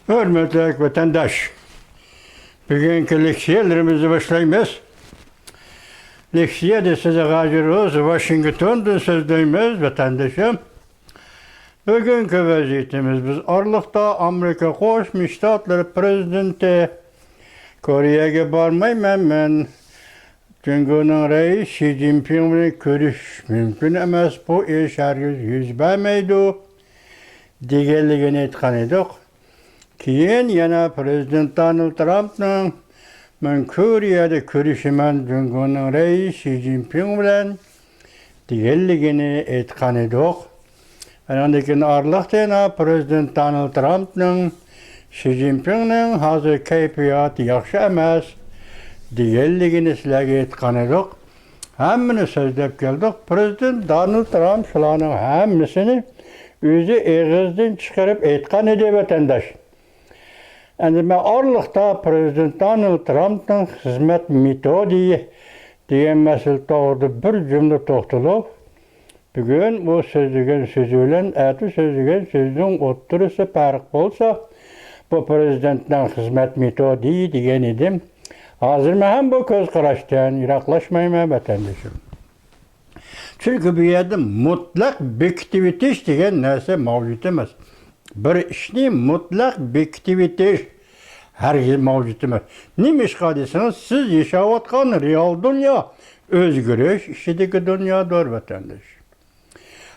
Hürmetli vatandaş, bugünkü leksiyelerimizi başlayımız. Leksiye de size gacırız, Washington'da sözdeyimiz vatandaşım. Bugünkü vaziyetimiz biz Arlık'ta Amerika Koşmuş Ştatları Prezidenti Kore'ye barmayım ben. Çünkü reis Xi Jinping'le görüş mümkün emas, bu iş yüz vermeydi. Diğerliğini etkan edik. Keyin yana Prezident Donald Trump'ның men Kore'de görüşümen Cumhurbaşkanı reis Xi Jinping bilen diğerliğini etkan edik. Ondan keyin arlıqta Prezident Donald Trump'ның Xi Jinping'ның hazır keyfiyatı yaxşı emas diğerliğini sizlerge etkan edik. Hemmini sözlep geldik. Prezident Donald Trump şularning hemmisini özü eğizden çıkarıp etkan edi vatandaş. Yani ben Arlık'ta Prezident Donald Trump'ın hizmet metodi diyen mesele doğruda bir cümle toxtulup, bugün bu sözlügen sözüyle eti sözlügen sözün oturusu fark olsa, bu Prezident'in hizmet metodi diyen idim. Hazır mı hem bu göz karıştıyan, yaklaşmayayım vatandaşım. Çünkü bir yerde mutlak objektivite diyen nerse mevcut emas. Bir işni mutlak objektivite herkes mevcut emas. Neymiş kardeşiniz? Siz yaşayotgan real dünya özgürüş işideki dünyadır vatandaş.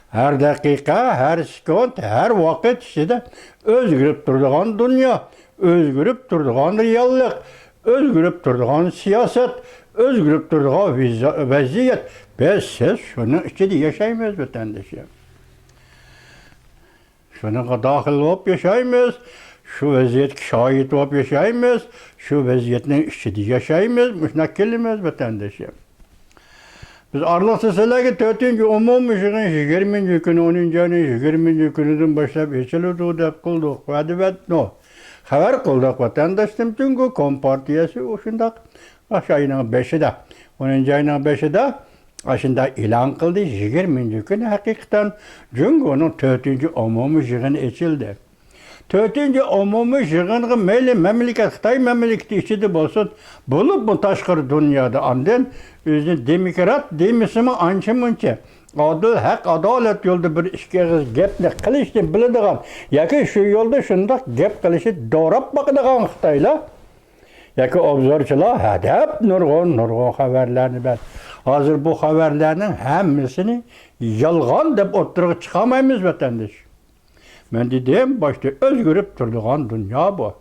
Her dakika, her sekund, her vakit işide özgürüp durduğun dünya, özgürüp durduğun reallik, özgürüp durduğun siyaset, özgürüp durduğun vaziyet. Biz siz şunun içinde yaşayamıyoruz vatandaşım. Şuna dahil olup yaşayamıyoruz, şu vaziyet şahit olup yaşayamıyoruz, şu vaziyetin içinde yaşayamıyoruz, müşnakilimiz vatandaşım. Biz Arlık'ta selagi 4. umum işiğin 20. günü, 10. ayının 20. günüden başlayıp geçilirdi dep kıldık. Haber kıldık vatandaşım çünkü Kompartiyası o şundak aşağıyla 5'de, 10. ayının 5'de aşında ilan kıldı 20. günü hakikaten çünkü onun 4. umum işiğin içildi. 4. umum işiğin meyli memleket, Xitay memleketi içinde olsun, bulup bu taşkır dünyada andın, özünü demokrat demisimi ançı mınçı. Adil, hak, adalet yolda bir işkeğiz gepni qilishni biladigan, yoki shu yo'lda shundoq gap qilishni doğrab bakadigan Xitoylar, yoki obzorchilar hadab nurg'un xabarlarni ber. Hozir bu xabarlarning hammasini yolg'on deb o'tirib chiqamaymiz vatandaş. Men dedim, başta özgürüp durduğun dünya bu.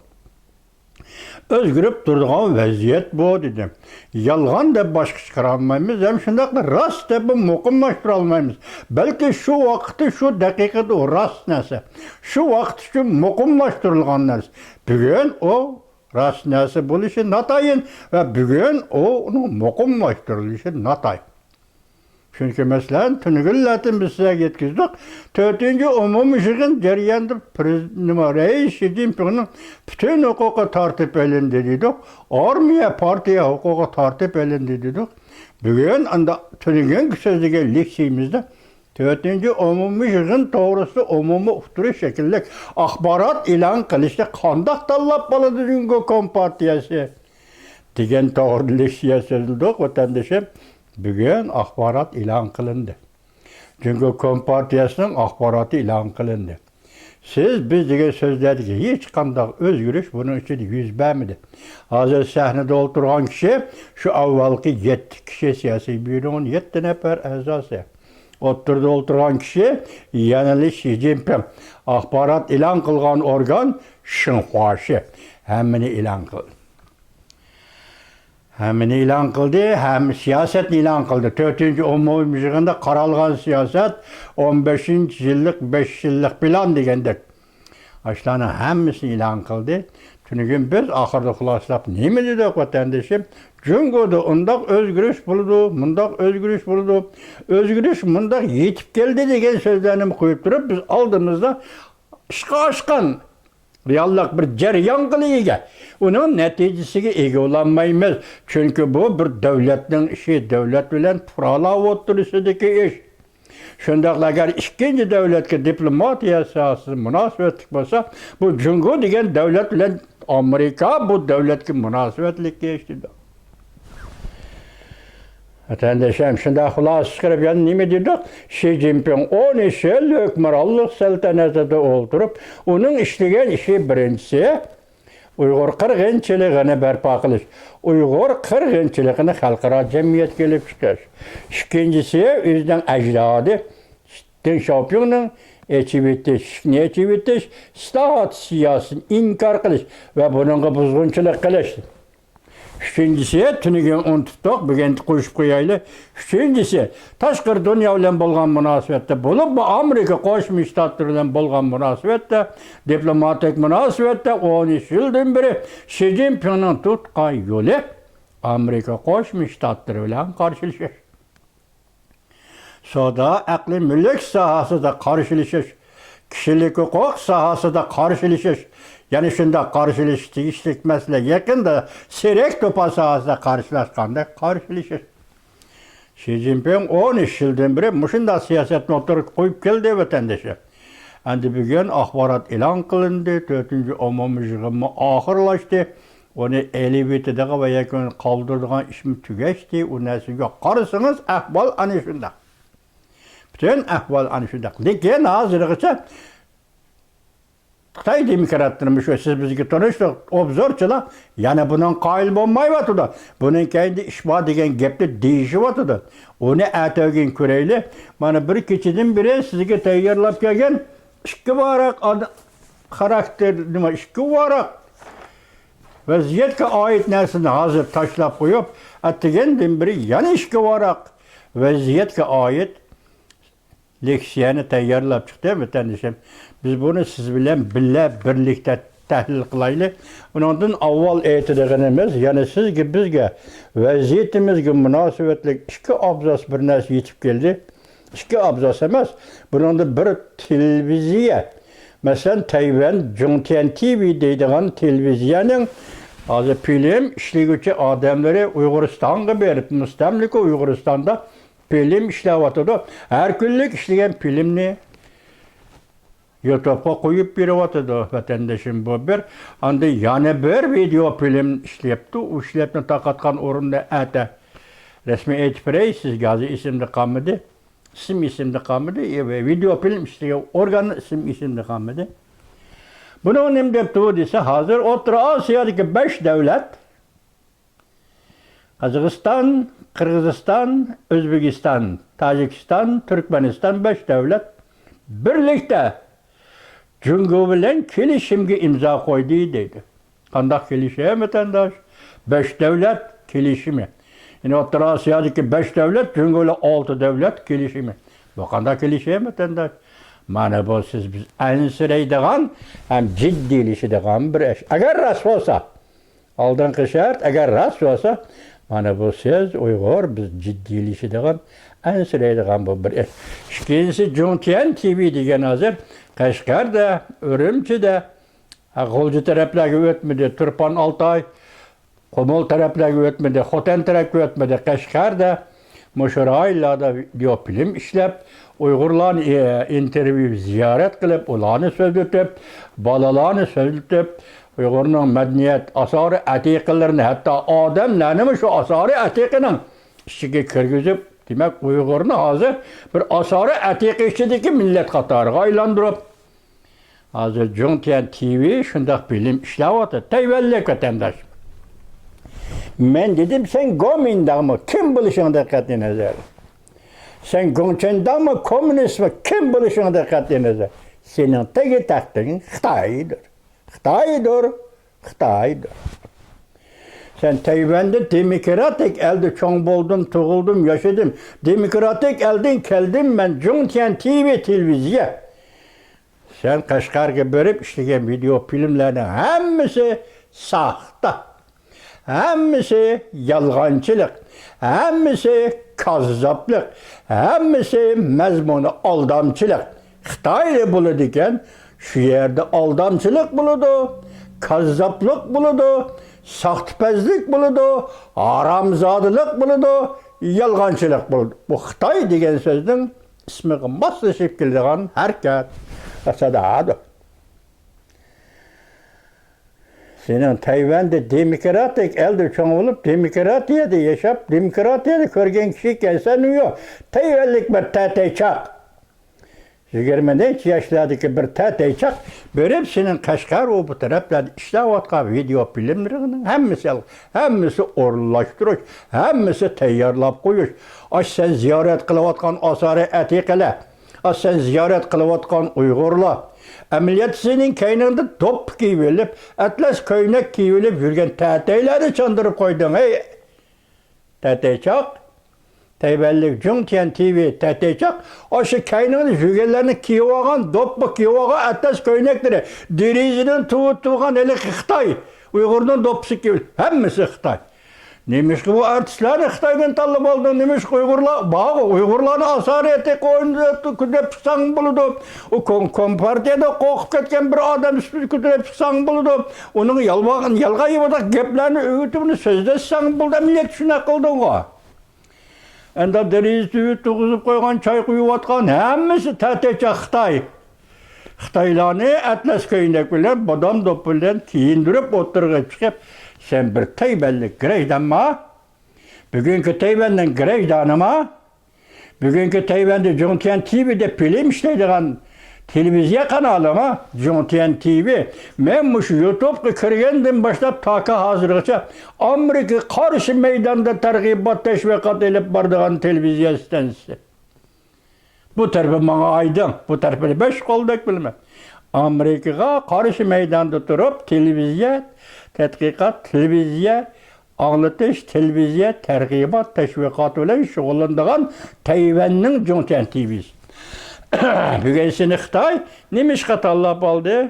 Özgürüp durduğun vaziyet bu dedim. Yalgan da başka çıkaramayız. Hem şundakla rast da bu mukumlaştıralmayız. Belki şu vakti, şu dakikada o rast nesi. Şu vakti şu mukumlaştırılgan nesi. Bugün o rast nesi buluşu natayın ve bugün onun mukumlaştırılışı natay. Çünkü mesela tünügüllatin biz size yetkizdik. 4. umum işiğin ceryanında reis Xi Jinping'in bütün hukuku tartip elinde dedik. Armiya partiye hukuku tartip elinde dedik. Bugün anda tünügün sözlüge leksiyimizde 4. umum işiğin doğrusu umumu uhturu şekilde akbarat ilan kılışta kandak tallap baladı çünkü Kompartiyası. Digen doğru leksiye sözlüdük vatandaşım. Bugün akbarat ilan kılındı. Çünkü Kompartiyasının akbaratı ilan kılındı. Siz bizge sözledik ki hiç kandak özgürüş bunun için yüz vermedi. Hazır sahnede oturan kişi şu avvalki 7 kişi siyasi büronun 7 nefer azası. Oturdu oturan kişi yanılı Xi Jinping. Akbarat ilan kılgan organ Şinhuaşı. Hemini ilan kıldı. Hem ilan kıldı, hem siyaset ilan kıldı. 4. umum işiğinde karalgan siyaset 15. yıllık, 5 yıllık plan degendir. Aşlarının hemmisini ilan kıldı. Çünkü biz ahırda kulaslap ne mi dedik vatandaşım? Çünkü de ondak özgürüş buldu, mundak özgürüş buldu. Özgürüş mundak yetip geldi degen sözlerini koyup durup biz aldığımızda aşkan reallik bir ceryan kılıyıge. Onun neticesiga ega olanmaymiz. Çünkü bu bir devletin işi, devlet bilen purala oturusidagi iş. Şundaqla agar ikkinchi davlatga diplomatiya sohasida munosabatlik bo'lsa, bu Jungo degan davlat bilan Amerika bu davlatga munosabatlikka erishdi. Vatandaşım şunda xulosa chiqarib, yani nima dedik? Xi Jinping 13 yil hukmronlik saltanatida o'ltirib, uning ishlagan ishi birinchisi Uyg'ur qirg'inchiligini barpo qilish, Uyg'ur qirg'inchiligini xalqaro jamiyatga olib chiqish. Ikkinchisi o'zining ajdodi Deng Xiaopingning echib etish, islohot siyosatini inkor qilish va buningga buzg'unchilik qilish. Üçüncüsü, tünügen unuttuk, bugün koyup koyaylı. Üçüncüsü, tashqari dünya bilan bo'lgan munosabatda bo'lib, bu Amerika Qo'shma Shtatlar bilan bo'lgan munosabatda, diplomatik munosabatda 13 yildan beri Xi Jinpingning tutgan yo'li Amerika Qo'shma Shtatlar bilan qarshilashish. Savdo, aqliy mulk sohasida qarshilashish, kishilik huquq sohasida qarshilashish. Yani shunda qarshilash tegishli masala yaqinda serak to'pa sohasida qarshilashganda qarshilashish. Xi Jinping 13 yildan beri mushunda siyosatni o'tirib qo'yib keldi vatandaşlar. Endi bugun axborot e'lon qilindi, 4-umumiy yig'inma oxirlashdi. Onu elbetidagi va yakun qoldirgan ishmi tugashdi. U narsaga qarasangiz ahvol ana shunda. Bütün ahvol ana shunda. Lekin hozirgacha Xitoy demokratlarimiz shu siz bizga tanishdik, obzorchilar yana bundan qoyil bo'lmayotdi. Buning keyinda ish bor degan gapni deyishyapti. Uni atogin ko'rayli. Mana bir kechadan beri sizga tayyorlab kelgan ikki varaq xarakter nima ikki varaq vaziyatga oid narsani hozir tashlab qo'yib, atgandan beri yana ikki varaq vaziyatga oid leksiyani tayyorlab chiqdi vatandoshim. Biz bunu siz bilan birlikda tahlil qilaylik. Undan avval aytadiganimiz, yani sizga bizga vaziyatimizga munosabatli ikki abzas bir narsa yetib keldi. Ikki abzas emas. Bundan bir televiziya. Masalan, Tayvan Zhongtian TV deydigan televiziyaning hozir film ishlovchi odamlari Uyg'uristonga berib, mustamlika Uyg'uristonda film ishlayotdi. Har kunlik ishlagan filmni YouTube'a koyup biriyotidu vatandaşım bu bir. Anda yana bir video film işleyipti. O işleyipni taqatkan orunda ata. Resmi etpirey siz gazı isimli kalmadı. İsim isimli kalmadı. Video film işleyen organın isimli kalmadı. Bunu nem depti dese hazır Orta Asya'daki 5 devlet Kazakistan, Kırgızistan, Özbekistan, Tacikistan, Türkmenistan 5 devlet birlikte Jungo bilan kelishimga imzo qo'ydi dedi. Qanday kelishim vatandosh? 5 davlat kelishimi. Yani O'rta Osiyodagi 5 davlat, Jungo bilan 6 davlat kelishimi. Bu qanday kelishim vatandosh? Mana bu siz biz ansiraydigan ham jiddiylashadigan bir ish. Agar rost bo'lsa, oldingi shart, agar rost bo'lsa, mana bu siz Uyg'ur biz jiddiylashadigan, ansiraydigan bu bir ish. Ikkinchisi Zhongtian TV degan hozir Qashqarda, Urumchida, G'o'lji taraflarga o'tmadi, Turpan Altay, Qumul taraflarga o'tmadi, Xotan tarafga o'tmadi, Qashqarda, Mo'sharaylarda video film ishlab, Uyg'urlarni intervyu ziyorat qilib, ularni so'zlatib, bolalarni so'zlatib, Uyg'urning madaniyat asori atiqalarini, hatto odamlarni shu asori atiqining ichiga kirgizib, demak Uyg'urni hozir bir asori atiqi ichidagi millat qatoriga aylantirib, hozir Zhongtian TV shundoq film ishlayapti. Tayvanlik vatandosh. Men dedim, sen Gomindami, kim bo'lishingda qat'iy nazar. Sen Gongchendami, kommunistmi, kim bo'lishingda qat'iy nazar. Sening tagi taqdiring Xitoydir. Xitoydir. Xitoydir. Sen Tayvan'da demokratik elde çoğun buldum, tuğuldum, yaşadım. Demokratik elden geldim ben Zhongtian TV televizyon. Sen Qashqarga berib işleyen video filmlerinin hemmisi sahte. Hemmisi yalğancılık. Hemmisi kazzaplık. Hemmisi mezmunu aldamçılık. Xitoyda bo'ladigan şu yerde aldamçılık buludu, kazzaplık buludu. Sahtipazlik buludu, aramzadılık buludu, yalğancılık buludu. Bu Xitoy degan so'zning ismiga moslashib keladigan harakat qiladi. Senin Tayvan'da demokratik elde çoğun olup demokratiyada yaşap, demokratiyada körgen kişi gelsen uyuyor. Tayvanlık bir tatayçak. 23 yaşlardaki bir tatayçak böyle hepsinin Kaşgar o bu taraflarda işlevatkan video filmlerinin hemmisi orlaştırış, hemmisi tayarlap koyuş. Aş sen ziyaret kılıvatkan asarı etikele, aş sen ziyaret kılıvatkan Uygurlar. Ameliyat senin kaynağında top giyivelip, atlas köynek giyivelip yürgen tatayları çandırıp koydun. Hey, tatayçak, Tayvanlık Jungtian TV tatayçak, o şu kaynağında yürgenlerini giyivagan, doppu giyivagan atlas köynekleri, dirizinin tuğan eli Xitay, Uygur'dan dopsu giyivelip, hemmisi Xitay. Neymiş ki bu artistler Xitay'dan talep oldu, neymiş ki Uygurlar'ın asar etek oyunu küdep çıksan buludu. O kompartiyada kokup ketken bir adam üstü küdep çıksan buludu. Onun yalgayı bu da geplerini öğütümünü sözde çıksan buludu, millet şuna kıldın o. Enda deriz tüyüt tuğuzup koygan, çay kuyuvatkan, hemmisi tatayçak Xitay. Xitaylarını Atlas köyündeki bilen, badam dopu bilen kiyindirip oturga çıkıp, sen bir Tayvanlık grejdanma, bugünkü Tayvan'ın grejdanıma, bugünkü Tayvan'da Jungtian TV'de film işleydiğen televizyon kanalıma, Jungtian TV, ben bu YouTube'da kirgendim başlap taka hazırlıkça, Amerika karşı meydanda tergibat teşvikat edip bardığın televizyon istenisi. Bu tarafı bana aydın, bu tarafı 5 koldak bilmem. Amerika'ya karşı meydanda durup televizyon, tədqiqat, televizyon, anlatış, televizyon, tergibat, teşvikat ile şoğullandığın Tayvan'ın Jungtian TV'si. Bugün Xitay neymiş katallap aldı?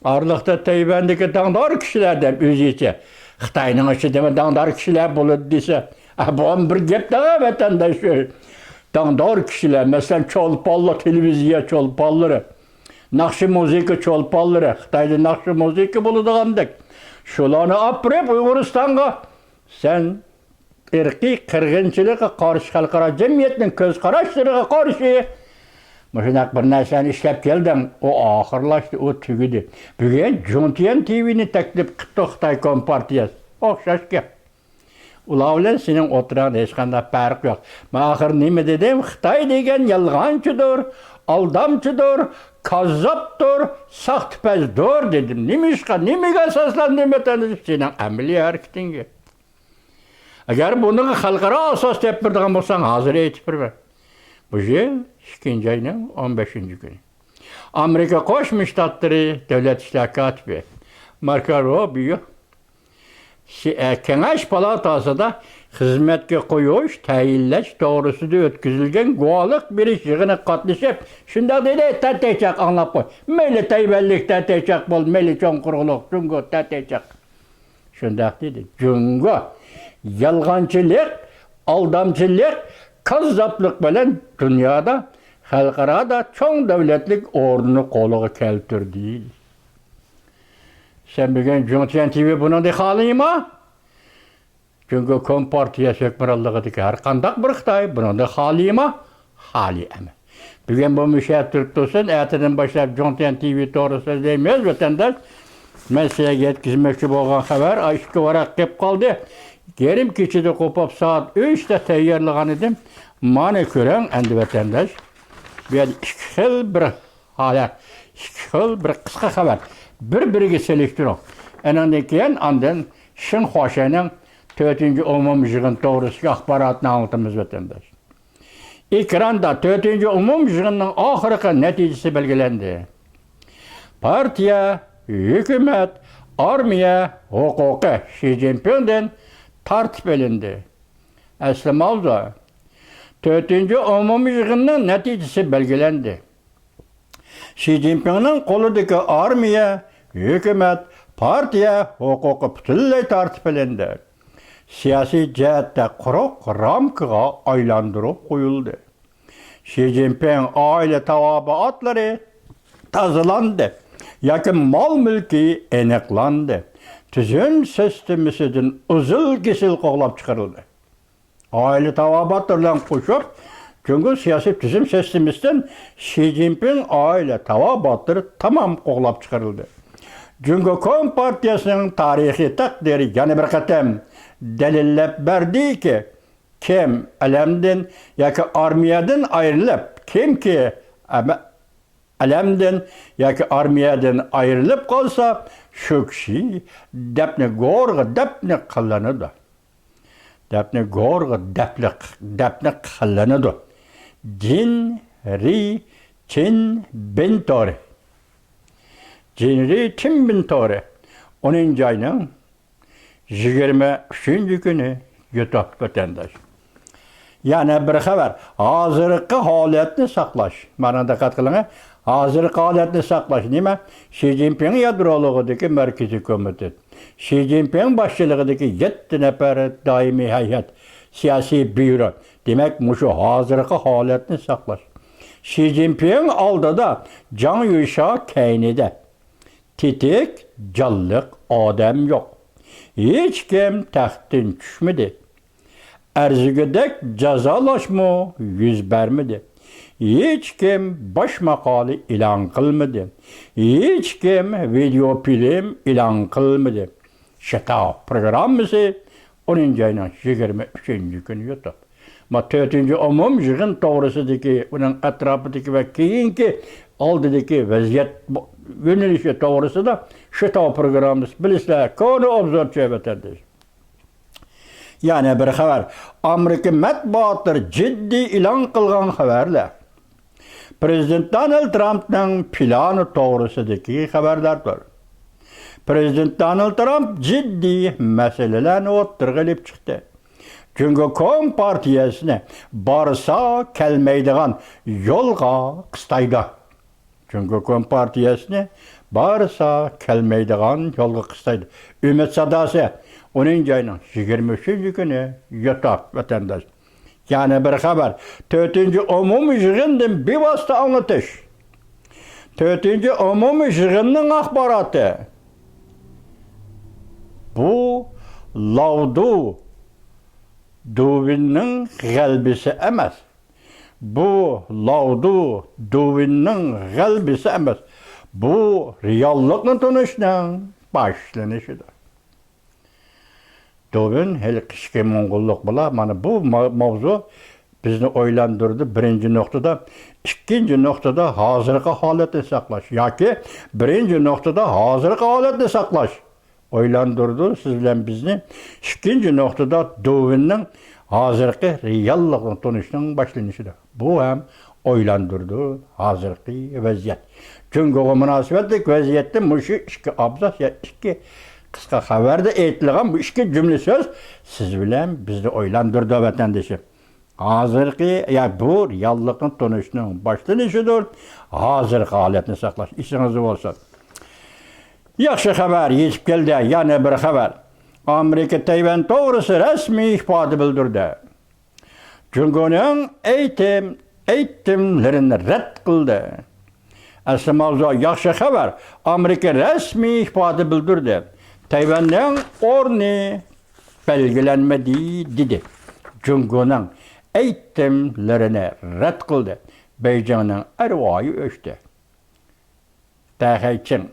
Arlıqda Tayvan'daki dağdar kişilerden özüyse, Xitay'nın içinde dağdar kişiler buludu dese, bu bir gep daha vatandaş dağdar kişiler, mesela Çolpallı televizyon Çolpalları, Nakşı müzik Çolpalları, Xitay'da nakşı müzik buluduğandık. Şularını aprep Uyguristan'a sen irqi qirg'inchilikqa qarshi xalqaro jamiyatning ko'z qarashlariga qarshi muşunak bir narsani ishlab keldim, o oxirlashdi, o tugidi. Bugun Jungtian TV'ni taklif qildi Xitoy Kompartiyasi. O'xshash gap. Ular bilan sening o'tirgan hech qanday farq yo'q. Men oxir nima dedim? Xitoy degan yolg'onchidir, aldamchidir, kazzaptır, sahtpazdır dedim. Nimaga asoslandim sening amaliy harakatingga. Agar buni xalqaro asos deb birdigan bo'lsang, hozir aytib berma. Bu yil 2 ayning 15-kuni. Amerika Qo'shma Shtatlari davlat ishlar kotibi Marco Rubio Kengash palatasida xizmatga qo'yish, tayinlash to'g'risida o'tkazilgan guvohlik berish yig'iniga qatnashib, shunday dedi, tataychaq anglab qo'y. Mayli Tayvanlik tataychaq bo'l, mayli cho'nqurg'uliq Jungo tataychaq. Shunday dedi. Jungo yolg'onchilik, aldamchilik, kazzaplik bilan dunyoda, xalqaroda cho'ng davlatlik o'rnini qo'liga keltirdi. Sen bugün Jungtian TV bunu da xalayma. Çünkü Kompartiya hükümranlığıdaki her qandaq bir Xitay bunu da xalayma, xalayama. Bugün bu müşahit Türk olsun, erteden başlayıp Jungtian TV doğrusu deymiyoruz vatandaş. Ben size yetkizmekçi bo'lgan xabar, aşkı varak kep kaldı. Gerim keçide kopap saat 3'te tayyorlagan edim. Mana ko'rang endi vatandaş. Bu ikki xil bir holat, ikki xil bir qisqa xabar. Bir-biriga selektirib. Andan keyin andan Shinxuaning 4-chi umumiy yig'in to'g'risidagi axborotni anlatamiz vatandaş. Ekranda 4-chi umumiy yig'inning oxirgi natijasi belgilandi. Partiya, hukumat, armiya huquqi Xi Jinpingdan tartib olindi. Asli mavzu 4-chi umumiy yig'inning natijasi belgilandi. Xi Jinpingning qo'lidagi armiya, hukumat, partiya huquqi butunlay tartib olindi. Siyosiy jihatda quruq ramkaga aylantirib qo'yildi. Xi Jinping oila tavobiatlari tozalandi, yoki mol mulki aniqlandi. Tuzum sistemisidan uzil-kesil qo'g'lab chiqarildi. Oila tavobiatlari bilan qo'shib Çünkü siyasi tüzüm sistemimizden Xi Jinping aile tava battırı tamam qoğlap çıkarıldı. Çünkü Kom Partiyasının tarihi takdiri yani bir qatam delillep verdi ki kim alemden yoki armiyadan ayrılıp kim ki alemden yoki armiyadan ayrılıp qolsa shu kishi dafni go'rg'a dafni qilinadi. Dafni go'rg'a dafni qilinadi. Jin ri chin bin tori. Jinri Tim Bintori 10. ayının 23. günü yutup vatandaş. Yani bir haber, hazırki haletini saklaş. Bana dikkat kılın, hazırki haletini saklaş. Nime? Xi Jinping yadroluğundaki merkezi komitet. Xi Jinping başçılığındaki 7 nefer daimi heyet, siyasi büro. Demek muşu hazırki haletini saklaş. Xi Jinping aldı da Can Yuşa keynide. Titik, callık adam yok. Hiç kim taxtın düşmedi. Erzigidek cezalaşma yüz vermedi. Hiç kim baş makalı ilan kılmadı. Hiç kim video film ilan kılmadı. Şata programımızı 10. ayının 23. günü YouTube. Ma 4. umum yığın doğrusudaki, bunun etrafındaki ve keyinki aldıdaki vaziyet yönelişi doğrusu da şata programımız bilisler konu obzor çevetendir. Yani bir haber, Amerika matbuatları ciddi ilan kılgan haberler. Prezident Donald Trump'ın planı doğrusudaki haberlerdir. Prezident Donald Trump ciddi meselelerini oturgulip çıktı. Çünkü Kom Partiyasını barsa kelmeydiğen yolga kıstaydı. Çünkü Kom Partiyasını barsa kelmeydiğen yolga kıstaydı. Ümit Sadası 10. ayının 23. günü yutak vatandaş. Yani bir haber. 4. umum yığından bir vasıta anlatış. 4. umum yığının akbaratı. Bu lavdu Duvinin galbisi emez. Bu lavdu duvinin galbisi emez. Bu reallıkla tanışının başlanışıdır. Duvin hele kışkı Mongolluk bula. Mana bu mavzu bizni oylandırdı birinci noktada. İkinci noktada hazırki haletini saklaş. Yaki birinci noktada hazırki haletini saklaş. Oylandırdı sizle bizni. İkinci noktada duvinin hazırki reallıkın tanışının başlanışıdır. Bu hem oylandırdı hazırki vaziyet. Çünkü o münasebetlik vaziyette muşu iki abzas ya iki kısa haberde eğitilen bu iki cümle söz siz bilen bizi oylandırdı vatandaşı. Hazırki ya bu reallıkın tanışının başlanışıdır. Hazırki haletini saklaş. İşiniz olsun. Yaxşı haber yetip geldi. Yani bir haber. Amerika Tayvan doğrusu resmi ifade bildirdi. Çünkü eğitimlerini red kıldı. Aslı mavzu yaxşı haber. Amerika resmi ifade bildirdi. Tayvan'ın orni belgelenmediği dedi. Çünkü eğitimlerini red kıldı. Beycan'ın ervayı ölçtü. Tayhay Cing.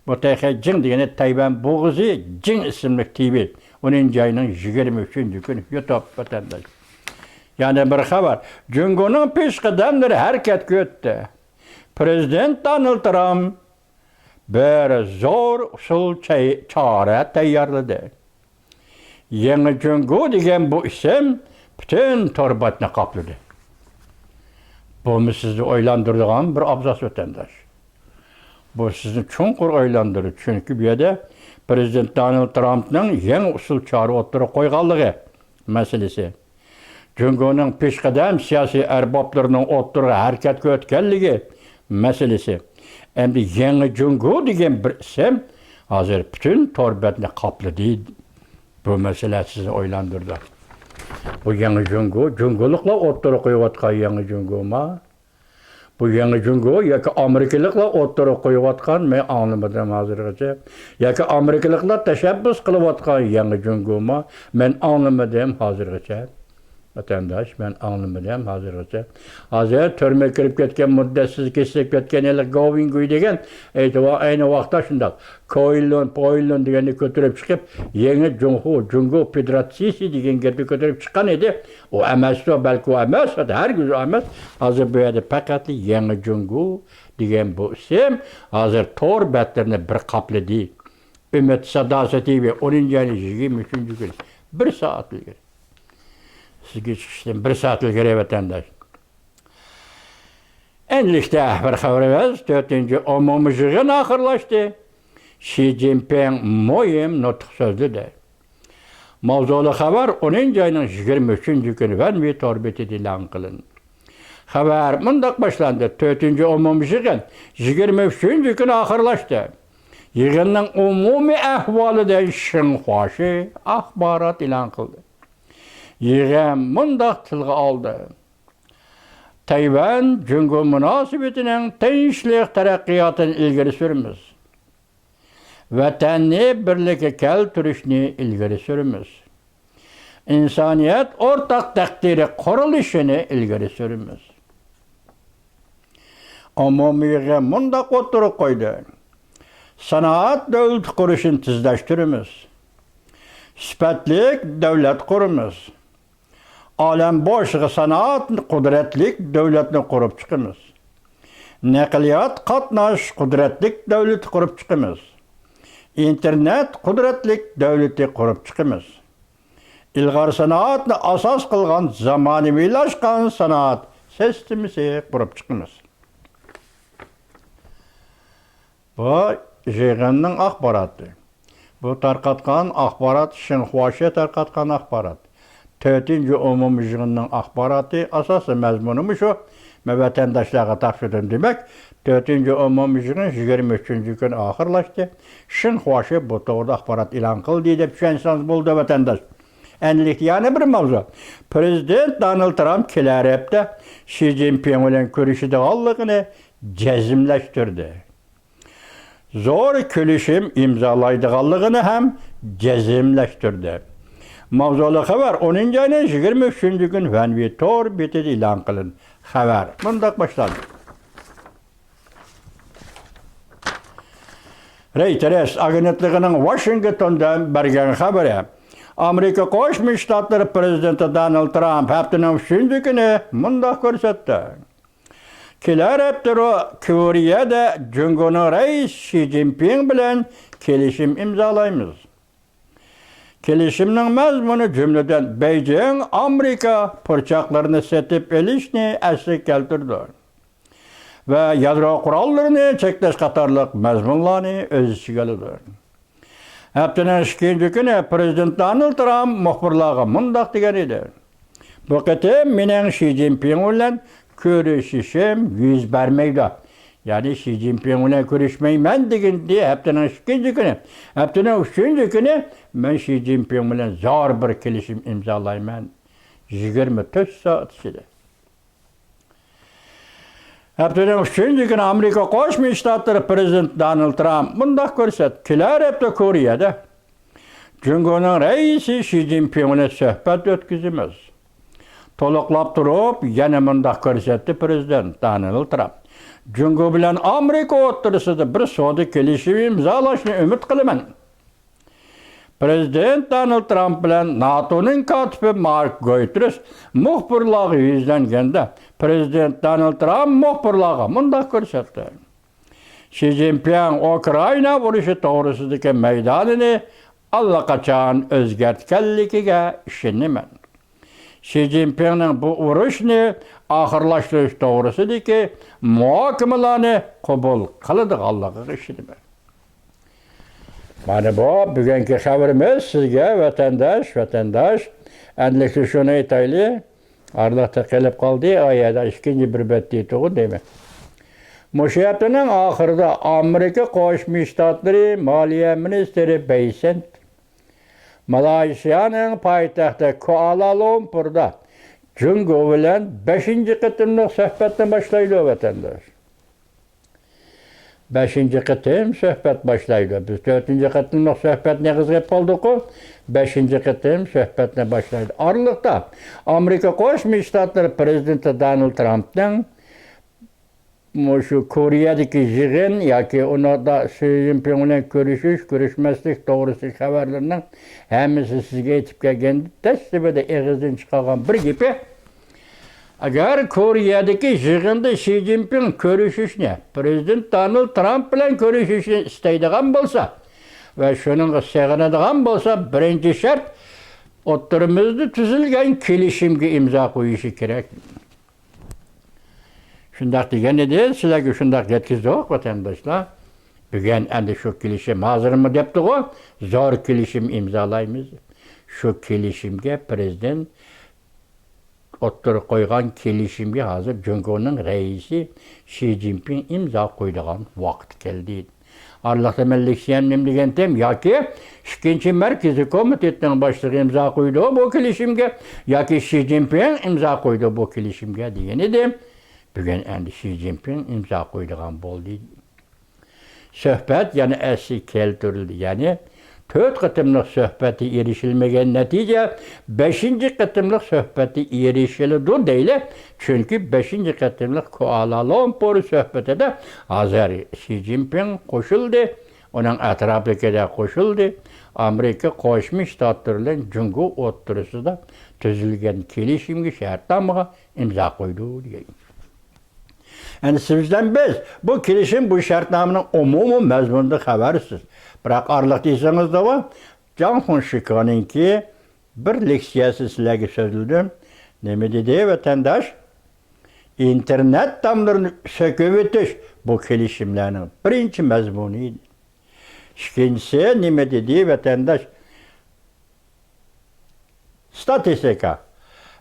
Bu Tayhay Cing degeni Tayvan Boğazı Cing isimli TV. Onun ayının 23. günü YouTube vatandaş. Yani bir haber. Cungo'nun peşkademleri hareket göttü. Prezident Donald Trump bir zor usul çare tayarladı. Yeni Cungo degen bu isim bütün torbatını kapladı. Bu sizi oylandırdığı bir abzas vatandaş. Bu sizi çunkur oylandırır. Çünkü bir yerde Prezident Donald Trump'ın yeni usul çare oturup koyganlığı meselesi. Çünkü onun peşkadem siyasi erbaplarının oturup hareket götkenliği meselesi. Hem de yeni Cungo degen bir isim hazır bütün torbatını kapladı. Bu mesele sizi oylandırdı. Bu yeni Cungo, Cungolukla oturup koyuvatkan yeni Cungo ma. Bu yangi Jungo yoki Amerikaliklar o'ttirib qo'yayotgan men anlamadim hozirgacha. Yoki Amerikaliklar tashabbus qilayotgan yangi Jungo'mi men anlamadim hozirgacha. Vatandaş men anlamadim hozirgacha. Hozir turma kirib ketgan muddatsiz kesib ketgan elik Govingoy degan ayni vaqtda shunday Poylon deganni ko'tarib chiqib, yangi Jungo Federatsiyasi degan gapni ko'tarib chiqqan edi. O emas, balki o emas, hergiz o emas. Hozir bu yerda faqat yangi Jungo degan bu ism hozir tor batlarni bir qapladi. Ümmet Sadası TV 10. ayning 23. kuni 1 soat ilgari. Sizga chiqishdan 1 soat ilgari vatandosh. Endilikda bir xabarimiz 4-umumiy yig'in oxirlashdi. Xi Jinping muhim nutq so'zladi. Mavzuli xabar 10. ayning 23. kuni Vanvi torbetida e'lon qilindi. Xabar mundaq boshlandi. 4-umumiy yig'in 23. kuni oxirlashdi. Yig'inning umumiy ahvolidan Xinhua axborot e'lon qildi. Yig'in mundaq tilga oldi. Tayvan Jungo munosabatining tinchlik taraqqiyotini ilgari suramiz. Vatanni birlikka keltirishni ilgari suramiz. İnsaniyat o'rtaq taqdiri qurilishini ilgari suramiz. Umumiy yig'in mundaq o'tirib qo'ydi. Sanoat davlat qurishini tezlashtiramiz. Sifatlik davlat quramiz. Olam boshiga sanoat qudratlik davlatni qurib chiqamiz. Naqliyot qatnash qudratlik davlat qurib chiqamiz. Internet qudratlik davlati qurib chiqamiz. İlg'or sanoatni asos qilgan zamonaviylashgan sanoat sistemasi qurib chiqamiz. Bu yig'inning axboroti. Bu tarqatgan axborot Xinhua tarqatgan axborot. 4-umumiy yig'inning axboroti asosi mazmuni shu. Men vatandoshlarga topshirdim demak, 4-umumiy yig'in 23 kun oxirlashdi. Xinhua bu to'g'rida axborot e'lon qildi deb tushunsangiz bo'ldi vatandosh. Endilikda yana bir mavzu. Prezident Donald Trump kelar hafta Xi Jinping bilan ko'rishadiganligini jazmlashtirdi. Zo'r kelishim imzolaydiganligini ham jazmlashtirdi. Mavzuli xabar 10. ayning 23. kun Vanvi tor betida e'lon qilindi. Xabar mundaq boshlandi. Reuters agentligining Washingtondan bergan xabari. Amerika Qo'shma Shtatlari prezidenti Donald Trump haftaning 3. kuni mundaq ko'rsatdi. Kelar hafta Koreada Jungoning rais Xi Jinping bilan kelishim imzolaymiz. Kelishimning mazmuni jumladan Beijing Amerika purchoqlarini sotib olishni asli keltirdi va yadro qurollarini cheklash qatorliq mazmunlarni o'z ichiga oldi. Haftaning 2. kuni prezident Donald Trump muxbirlarga mundaq degan edi. Bu qatim mening Xi Jinping bilan ko'rishishim yuz bermaydi. Yani Xi Jinping bilan ko'rishmayman deganda haftaning 2. kuni, haftaning 3. kuni men Xi Jinping bilan zo'r bir kelishim imzolayman 24 soat ichida. Haftaning 3. kuni Amerika Qo'shma Shtatlari prezidenti Donald Trump bundaq ko'rsatdi. Kelar hafta Koreyada Jungoning raisi Xi Jinping bilan suhbat o'tkazamiz. To'liqlab turib, yana bundaq ko'rsatdi prezident Donald Trump. Jungo bilan Amerika o'rtasida bir savdo kelishimi imzolashni umid qilaman. Prezident Donald Trump bilan NATOning kotibi Mark Goytris muxbirlarga yuzlanganda prezident Donald Trump muxbirlarga mundaq ko'rsatdi. Xi Jinping Ukraina urushi to'g'risidagi maydonini allaqachon o'zgartganligiga ishonaman. Xi Jinpingning bu urushni oxirlashtirish to'g'risidagi muhokamalarni qabul qiladiganligiga ishonaman. Mana bu bugungi xabarimiz sizga vatandosh. Endilikda shuni aytaylik. Arliqda qilib qoldi, oyada ikkinchi bir betdi to'g'ri deyman. Mushayatining oxirida Amerika Qo'shma Shtatlari Moliya ministri Beysent Malayziyaning poytaxti Kuala Lumpurda Cungo bilen 5. kıtımlık söhbetten başlaydı vatandaş. 5. kıtım söhbet başlaydı. Biz 4. kıtımlık söhbet ne kızgıp olduk o? 5. kıtım söhbetle başlaydı. Aralıkta Amerika Koşmuş Ştatları Prezidenti Donald Trump'tan şu Kore'deki yığın yoki ona da Xi Jinping bilan görüşmeslik doğrusu haberlerinden hemisi sizge yetip kelgende tesbede egizden çıkargan bir gepi. Agar Kore'deki yığında Xi Jinping görüşüşüne, Prezident Donald Trump bilan görüşüşünü isteydigan bolsa ve şunun seginadigan bolsa, birinci şart o'ttirimizda tuzilgan kelishimga imzo qo'yishi kerak. Şundak degeni değil, sizlerge şundak yetkizdi o vatandaşlar. Bugün endi şu kelishim hazır mı depti o? Zor kelishim imzalaymiz. Şu kelishimge prezident o'ttirib qo'ygan kelishimge hazır Jungo'nun reisi Xi Jinping imzo qo'ydigan vaqt keldi. Arlıqda melleksiyenim degentem yoki ikkinchi markaziy komitetning boshlig'i imzo qo'ydi bu kelishimge yoki Xi Jinping imzo qo'ydi bu kelishimge degan edim. Bugün endi Xi Jinping imzo qo'ydigan bo'ldi. Söhbet yani esli keltirildi. Yani 4 kıtımlık söhbeti erişilmegen netice 5. kıtımlık söhbeti erişildi değil. Çünkü 5. kıtımlık Kuala Lumpur söhbeti de hazır Xi Jinping koşuldu. Onun etrafındaki de koşuldu. Amerika Koşmuş Ştatları Jungo o'ttirisida tuzilgan kelishimga shartnomaga imzo qo'ydi degan. Yani sizden biz bu kelishim bu şartnamenin umumi mazmunida xabarsiz. Biroq arliq desangiz da var. Janxun Shikoninki bir leksiyasi sizlarga so'zildi. Nima dedi vatandaş? İnternet damlarini söküp o'tish bu kelishimlarning birinchi mazmuni edi. İkincisi nima dedi vatandaş? Statistika,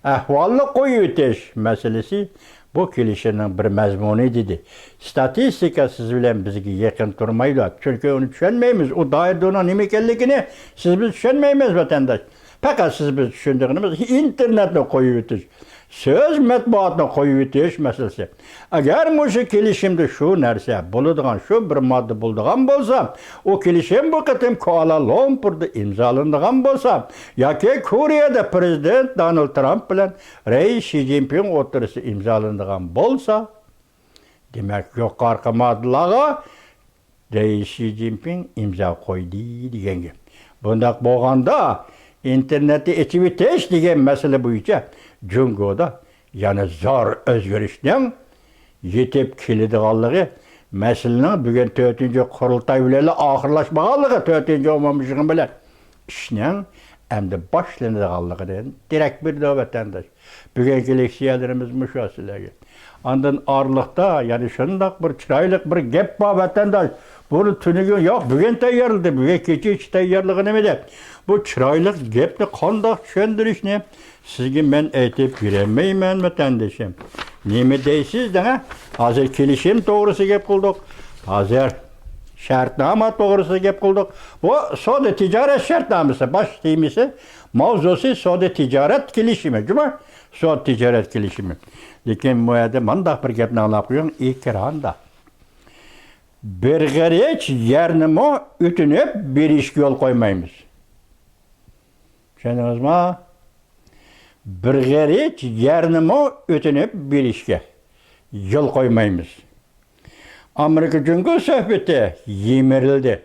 ahvolni qo'yib o'tish masalasi bu kelishimning bir mazmuni dedi. Statistika siz bilan bizga yaqin turmaydi. Çünkü onu tushunmaymiz. O doirada uning nima ekanligini siz biz tushunmaymiz vatandaş. Fakat siz biz tushundiğimiz internetni qo'yib o'tish, söz matbuotni qo'yib o'tish masalasi. Agar mushu kelishimda shu narsa bo'ladigan, shu bir modda bo'ladigan bo'lsa, o kelishim bu qatim Kuala Lumpurda imzolanadigan bo'lsa, yoki Koreyada prezident Donald Trump bilan reis Xi Jinping o'tirisi imzolanadigan bo'lsa, demak yuqorqi moddalarga reis Xi Jinping imzo qo'ydi degan gap. Bundaq bo'lganda internetni ichib o'tish degan masala bo'yicha Jungo'da yana zor o'zgarishning yetib keladiganligi masalaning bugun 4-qurultoy bilan oxirlashmaganligi 4-umumiy yig'in bilan ishning endi boshlanadiganligidan derak berdi vatandaş. Bugungi leksiyalarimiz shu sizlarga. Ondan arlıqda yani shundoq bir chiroyli bir gap bor vatandaş. Bunu tuniga yo'q, bugun tayyorladi, bugun kecha ichi tayyorligi nimada? Bu chiroyli gapni qandoq tushuntirishni sizga men aytib berolmayman vatandaşım. Nima deysiz da? Hozir kelishim to'g'risida gap qildik. Hozir shartnoma to'g'risida gap qildik. Bu savdo tijorat shartnomasi, bosh temisi, mavzusi savdo tijorat kelishimi, juma? Savdo tijorat kelishimi. Lekin bu yerda mundaq bir gapni anglab qo'ying, ekranda. Bir garech yernimi o'tinib berishga yo'l qo'ymaymiz. Tushundingizmi? Bir garech yernimi o'tinib berishga yo'l qo'ymaymiz. Amerika Jungo söhbeti yemirildi.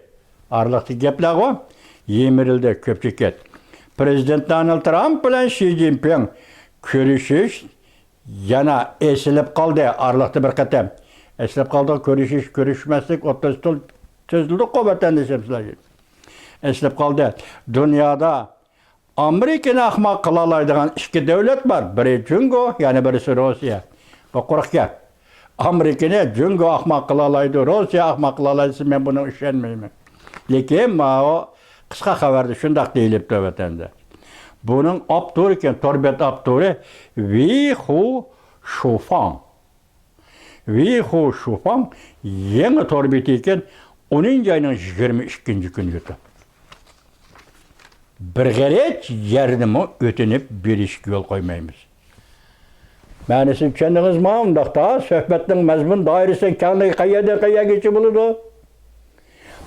Arliqdagi gaplar bor, yemirildi ko'pchilik. Prezident Donald Trump bilan Xi Jinping ko'rishish yana esilib qoldi arliqda bir qatam. Eslab qoldi ko'rishmaslik o'rtasida tuzildi vatandaşlar sizlarga. Eslab qoldi. Dunyoda Amerikani ahmoq qila oladigan ikki davlat bor. Biri Jungo, yana birisi Rossiya. Bu quruq gap. Amerikani Jungo ahmoq qila oladi, Rossiya ahmoq qila oladi, men buni ishonmayman. Lekin ma'o qisqa xabarda shundoq deyilibdi vatandaş. Bunun avtori ekan, torbet avtori Wi Hu Shufang. Wi Hu Shufang yangi torbeti ekan 10-oyning 22-kuni o'tdi. Bir garech yernimi o'tinib berishga yo'l qo'ymaymiz. Мәнісі түсіндіңіз ма? Ондақта söhbetning mazmun doirasi kengligi qayerga bo'ladi?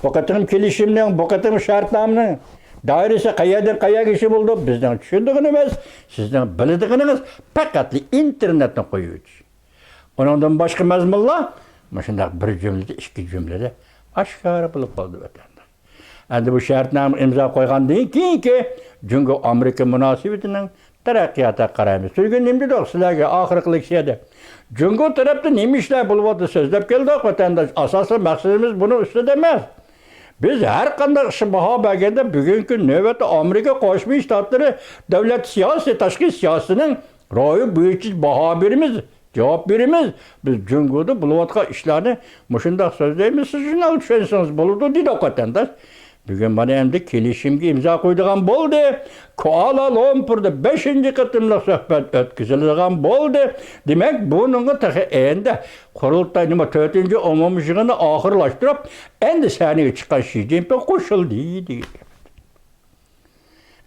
Bu qatim kelishimning, bu qatim shartnomaning doirasi qayerga bo'ldi? Bizning tushundig'imiz, sizning biladigingiz faqat internetni qo'yuvchi. Ondan boshqa mazmunlar mana shunday bir jumlada, ikki jumlada oshkora bo'lib qoldi vatandaş. Endi bu shartnoma imzo qo'ygandan keyinki Jungo Amerika munosabatining taraqqiyotga qaraymiz. Turgan nima dedik sizlarga oxirgi şeyde. Jungo tarafda nima ishlar bo'lyapti so'zlab keldik vatandaş. Asosiy maqsadimiz buni ustida emas. Biz her qanday ish baho berganda bugungi navbatda Amerika Qo'shma Shtatlari davlat siyosiy, tashqi siyosatining ro'yi bo'yicha baho beramiz. Cevap berimiz. Biz Jungo'da bo'layotgan ishlarni mushundoq so'zlaymiz. Siz shuni tushunsangiz bo'ladi dedi vatandaş. Bugün bana endi kelishimga imzo qo'ydigan bo'ldi. Kuala Lumpurda 5-qatimliq suhbat o'tkazilgan bo'ldi. Demak, buningga taxi endi qurultay nima 4-umumiy yig'ini oxirlashtirib, endi sahnaga chiqqan Xi Jinping qo'shildi deydi.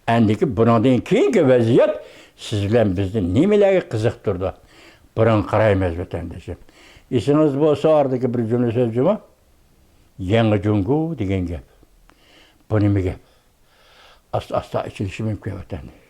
Endiki bundan keyingi vaziyat siz bilan bizni nimalarga qiziqtirdi? Birin qaraymiz vatandoshim. Esingiz bo'lsa, oradagi bir jumla so'zimi? Yangi Jungo degan gap. Bu nima gap? Asta-asta ichilishi mumkin vatandosh.